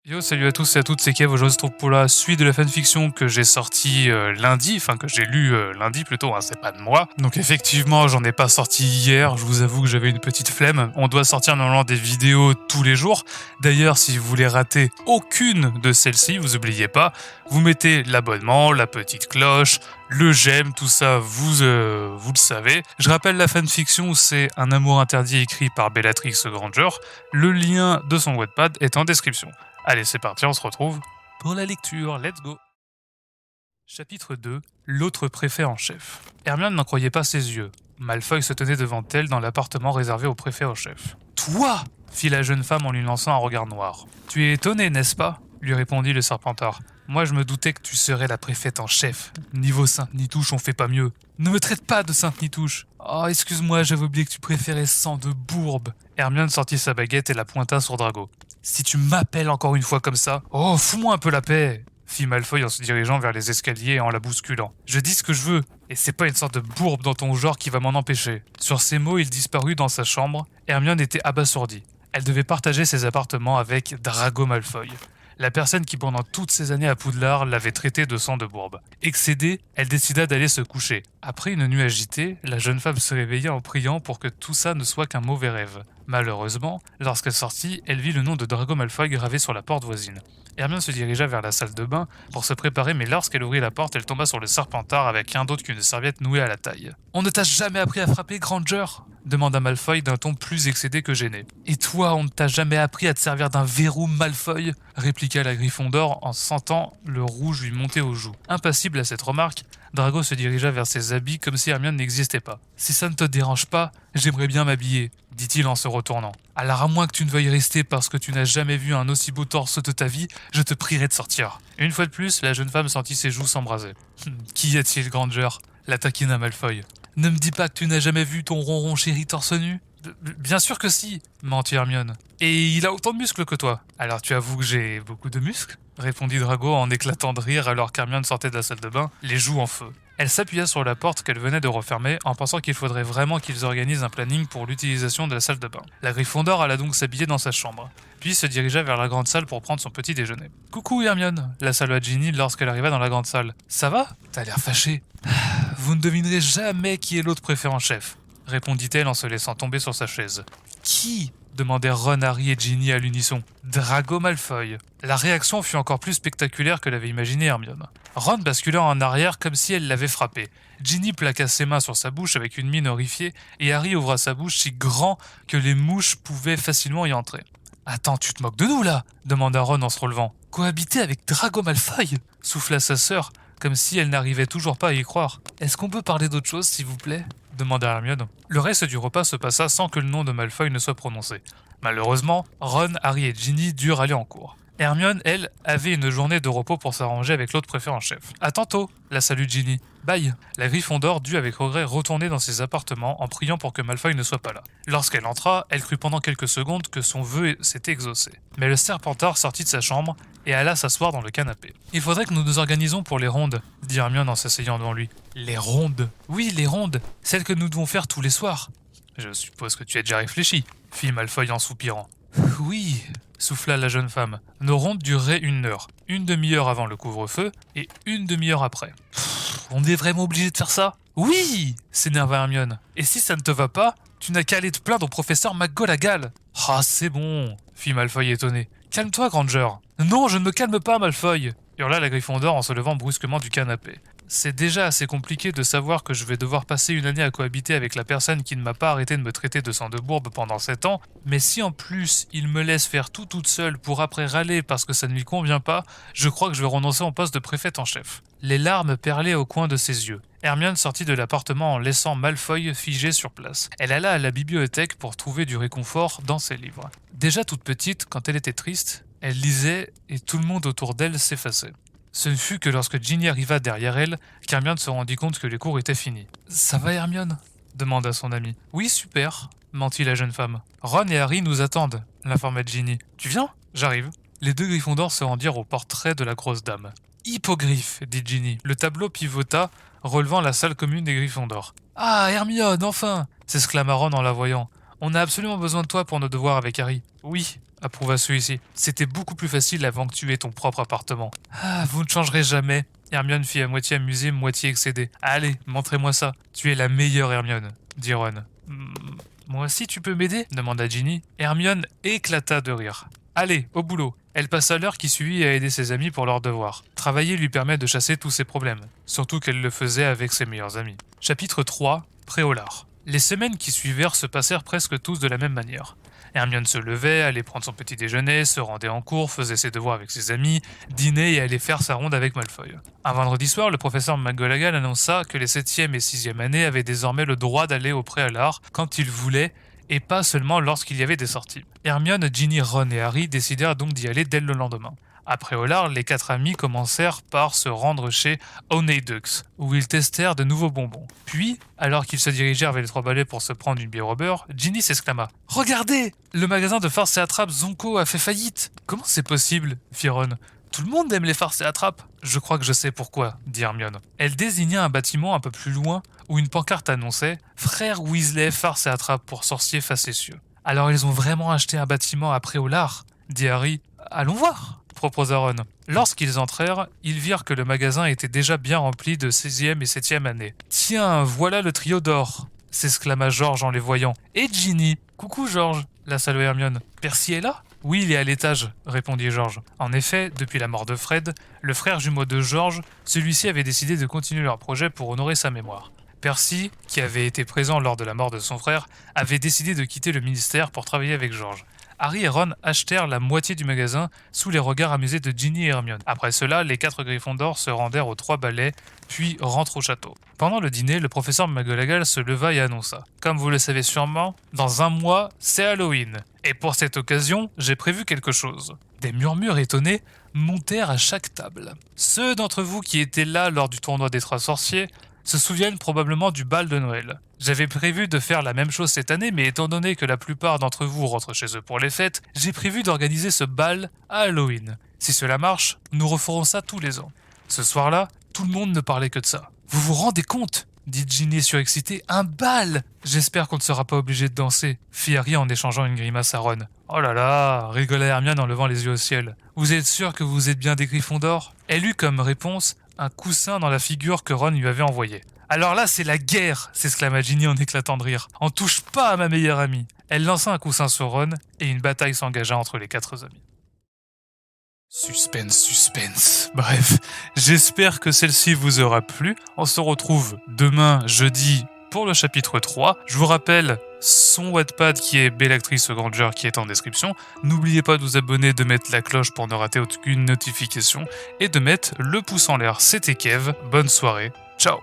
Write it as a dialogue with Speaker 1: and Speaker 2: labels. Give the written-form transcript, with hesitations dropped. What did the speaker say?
Speaker 1: Yo, salut à tous et à toutes, c'est Kev. Aujourd'hui, on se trouve pour la suite de la fanfiction que j'ai sortie lundi, enfin que j'ai lu lundi plutôt, hein, c'est pas de moi. Donc effectivement, j'en ai pas sorti hier, je vous avoue que j'avais une petite flemme. On doit sortir normalement des vidéos tous les jours. D'ailleurs, si vous voulez rater aucune de celles-ci, vous oubliez pas, vous mettez l'abonnement, la petite cloche, le j'aime, tout ça, vous le savez. Je rappelle, la fanfiction, c'est Un amour interdit écrit par Bellatrix Granger. Le lien de son Wattpad est en description. Allez, c'est parti, on se retrouve pour la lecture. Let's go. Chapitre 2. L'autre préfet en chef. Hermione n'en croyait pas ses yeux. Malfoy se tenait devant elle dans l'appartement réservé au préfet en chef. Toi fit la jeune femme en lui lançant un regard noir. Tu es étonné, n'est-ce pas lui répondit le Serpentard. Moi, je me doutais que tu serais la préfète en chef. Niveau Sainte-Nitouche, on fait pas mieux. Ne me traite pas de Sainte-Nitouche. Oh, excuse-moi, j'avais oublié que tu préférais sang de bourbe. Hermione sortit sa baguette et la pointa sur Drago. Si tu m'appelles encore une fois comme ça, oh, fous-moi un peu la paix, fit Malfoy en se dirigeant vers les escaliers et en la bousculant. Je dis ce que je veux, et c'est pas une sorte de bourbe dans ton genre qui va m'en empêcher. Sur ces mots, il disparut dans sa chambre. Hermione était abasourdie. Elle devait partager ses appartements avec Drago Malfoy, la personne qui pendant toutes ces années à Poudlard l'avait traité de sang de bourbe. Excédée, elle décida d'aller se coucher. Après une nuit agitée, la jeune femme se réveilla en priant pour que tout ça ne soit qu'un mauvais rêve. Malheureusement, lorsqu'elle sortit, elle vit le nom de Drago Malfoy gravé sur la porte voisine. Hermione se dirigea vers la salle de bain pour se préparer, mais lorsqu'elle ouvrit la porte, elle tomba sur le Serpentard avec rien d'autre qu'une serviette nouée à la taille. « On ne t'a jamais appris à frapper, Granger ?» demanda Malfoy d'un ton plus excédé que gêné. « Et toi, on ne t'a jamais appris à te servir d'un verrou, Malfoy ?» répliqua la Gryffondor en sentant le rouge lui monter aux joues. Impassible à cette remarque, Drago se dirigea vers ses habits comme si Hermione n'existait pas. « Si ça ne te dérange pas, j'aimerais bien m'habiller, » dit-il en se retournant. « Alors à moins que tu ne veuilles rester parce que tu n'as jamais vu un aussi beau torse de ta vie, je te prierai de sortir. » Une fois de plus, la jeune femme sentit ses joues s'embraser. « Qui est-il, Granger ?» la taquina Malfoy. « Ne me dis pas que tu n'as jamais vu ton ronron chéri torse nu ?»« Bien sûr que si, » mentit Hermione. « Et il a autant de muscles que toi. »« Alors tu avoues que j'ai beaucoup de muscles ?» répondit Drago en éclatant de rire alors qu'Hermione sortait de la salle de bain, les joues en feu. Elle s'appuya sur la porte qu'elle venait de refermer en pensant qu'il faudrait vraiment qu'ils organisent un planning pour l'utilisation de la salle de bain. La Gryffondor alla donc s'habiller dans sa chambre, puis se dirigea vers la grande salle pour prendre son petit déjeuner. « Coucou Hermione !» la salua Ginny lorsqu'elle arriva dans la grande salle. « Ça va ? T'as l'air fâché. »« Vous ne devinerez jamais qui est l'autre préfet en chef, » répondit-elle en se laissant tomber sur sa chaise. « Qui ?» demandèrent Ron, Harry et Ginny à l'unisson. « Drago Malfoy. » La réaction fut encore plus spectaculaire que l'avait imaginé Hermione. Ron bascula en arrière comme si elle l'avait frappé. Ginny plaqua ses mains sur sa bouche avec une mine horrifiée et Harry ouvra sa bouche si grand que les mouches pouvaient facilement y entrer. « Attends, tu te moques de nous là ?» demanda Ron en se relevant. « Cohabiter avec Drago Malfoy ?» souffla sa sœur, comme si elle n'arrivait toujours pas à y croire. « Est-ce qu'on peut parler d'autre chose, s'il vous plaît ?» demanda Hermione. Le reste du repas se passa sans que le nom de Malfoy ne soit prononcé. Malheureusement, Ron, Harry et Ginny durent aller en cours. Hermione, elle, avait une journée de repos pour s'arranger avec l'autre préfet en chef. « À tantôt !» la salue Ginny. « Bye !» La Gryffondor dut avec regret retourner dans ses appartements en priant pour que Malfoy ne soit pas là. Lorsqu'elle entra, elle crut pendant quelques secondes que son vœu s'était exaucé. Mais le Serpentard sortit de sa chambre et alla s'asseoir dans le canapé. « Il faudrait que nous nous organisons pour les rondes, » dit Hermione en s'asseyant devant lui. « Les rondes ?»« Oui, les rondes, celles que nous devons faire tous les soirs. »« Je suppose que tu as déjà réfléchi, » fit Malfoy en soupirant. « Oui, » souffla la jeune femme. Nos rondes dureraient 1 heure. 1 demi-heure avant le couvre-feu et 1 demi-heure après. On est vraiment obligé de faire ça ? Oui, s'énerva Hermione. Et si ça ne te va pas, tu n'as qu'à aller te plaindre au professeur McGonagall. Ah, c'est bon, fit Malfoy étonné. Calme-toi, Granger. Non, je ne me calme pas, Malfoy, hurla la Gryffondor en se levant brusquement du canapé. C'est déjà assez compliqué de savoir que je vais devoir passer 1 année à cohabiter avec la personne qui ne m'a pas arrêté de me traiter de sang de bourbe pendant 7 ans, mais si en plus il me laisse faire tout toute seule pour après râler parce que ça ne lui convient pas, je crois que je vais renoncer au poste de préfète en chef. Les larmes perlaient au coin de ses yeux. Hermione sortit de l'appartement en laissant Malfoy figé sur place. Elle alla à la bibliothèque pour trouver du réconfort dans ses livres. Déjà toute petite, quand elle était triste, elle lisait et tout le monde autour d'elle s'effaçait. Ce ne fut que lorsque Ginny arriva derrière elle qu'Hermione se rendit compte que les cours étaient finis. « Ça va, Hermione ?» demanda son amie. « Oui, super », mentit la jeune femme. « Ron et Harry nous attendent », l'informa Ginny. « Tu viens ? J'arrive. » Les 2 Gryffondors se rendirent au portrait de la grosse dame. « Hippogriffe » dit Ginny. Le tableau pivota, relevant la salle commune des Gryffondors. « Ah, Hermione, enfin !» s'exclama Ron en la voyant. « On a absolument besoin de toi pour nos devoirs avec Harry. »« Oui, approuva celui-ci. C'était beaucoup plus facile avant que tu aies ton propre appartement. Ah, vous ne changerez jamais. Hermione fit à moitié amusée, moitié excédée. Allez, montrez-moi ça. Tu es la meilleure, Hermione, dit Ron. Moi aussi, tu peux m'aider demanda Ginny. Hermione éclata de rire. Allez, au boulot. Elle passa l'heure qui suivit à aider ses amis pour leurs devoirs. Travailler lui permet de chasser tous ses problèmes, surtout qu'elle le faisait avec ses meilleurs amis. Chapitre 3, Préolard. Les semaines qui suivirent se passèrent presque tous de la même manière. Hermione se levait, allait prendre son petit déjeuner, se rendait en cours, faisait ses devoirs avec ses amis, dînait et allait faire sa ronde avec Malfoy. Un vendredi soir, le professeur McGonagall annonça que les 7e et 6e années avaient désormais le droit d'aller au Préolard quand ils voulaient, et pas seulement lorsqu'il y avait des sorties. Hermione, Ginny, Ron et Harry décidèrent donc d'y aller dès le lendemain. À Préolard, les 4 amis commencèrent par se rendre chez Honeydukes, où ils testèrent de nouveaux bonbons. Puis, alors qu'ils se dirigèrent vers les 3 balais pour se prendre une bière au beurre, Ginny s'exclama « Regardez, le magasin de farces et attrapes Zonko a fait faillite !»« Comment c'est possible ?» fit Ron. « Tout le monde aime les farces et attrapes !»« Je crois que je sais pourquoi », dit Hermione. Elle désigna un bâtiment un peu plus loin où une pancarte annonçait « Frère Weasley, farces et attrapes pour sorciers facétieux ». « Alors ils ont vraiment acheté un bâtiment à Préolard ?» dit Harry. « Allons voir !» proposa Ron. Lorsqu'ils entrèrent, ils virent que le magasin était déjà bien rempli de 6e et 7e années. « Tiens, voilà le trio d'or !» s'exclama George en les voyant. « Et Ginny !»« Coucou George !» la salua Hermione. « Percy est là ?»« Oui, il est à l'étage », répondit George. En effet, depuis la mort de Fred, le frère jumeau de George, celui-ci avait décidé de continuer leur projet pour honorer sa mémoire. Percy, qui avait été présent lors de la mort de son frère, avait décidé de quitter le ministère pour travailler avec George. Harry et Ron achetèrent la moitié du magasin sous les regards amusés de Ginny et Hermione. Après cela, les 4 Gryffondors se rendèrent aux 3 balais, puis rentrent au château. Pendant le dîner, le professeur McGonagall se leva et annonça « Comme vous le savez sûrement, dans un mois, c'est Halloween. Et pour cette occasion, j'ai prévu quelque chose. » Des murmures étonnés montèrent à chaque table. Ceux d'entre vous qui étaient là lors du tournoi des 3 sorciers se souviennent probablement du bal de Noël. J'avais prévu de faire la même chose cette année, mais étant donné que la plupart d'entre vous rentrent chez eux pour les fêtes, j'ai prévu d'organiser ce bal à Halloween. Si cela marche, nous referons ça tous les ans. Ce soir-là, tout le monde ne parlait que de ça. Vous vous rendez compte ? Dit Ginny surexcitée. Un bal ! J'espère qu'on ne sera pas obligé de danser, fit Harry en échangeant une grimace à Ron. Oh là là, rigolait Hermione en levant les yeux au ciel. Vous êtes sûr que vous êtes bien des Gryffondors ? Elle eut comme réponse un coussin dans la figure que Ron lui avait envoyée. Alors là, c'est la guerre, s'exclama Ginny en éclatant de rire. On touche pas à ma meilleure amie. Elle lança un coussin sur Ron et une bataille s'engagea entre les 4 amis. Suspense, suspense. Bref, j'espère que celle-ci vous aura plu. On se retrouve demain, jeudi, pour le chapitre 3. Je vous rappelle son Wattpad qui est Bellatrix Granger qui est en description. N'oubliez pas de vous abonner, de mettre la cloche pour ne rater aucune notification et de mettre le pouce en l'air. C'était Kev, bonne soirée, ciao.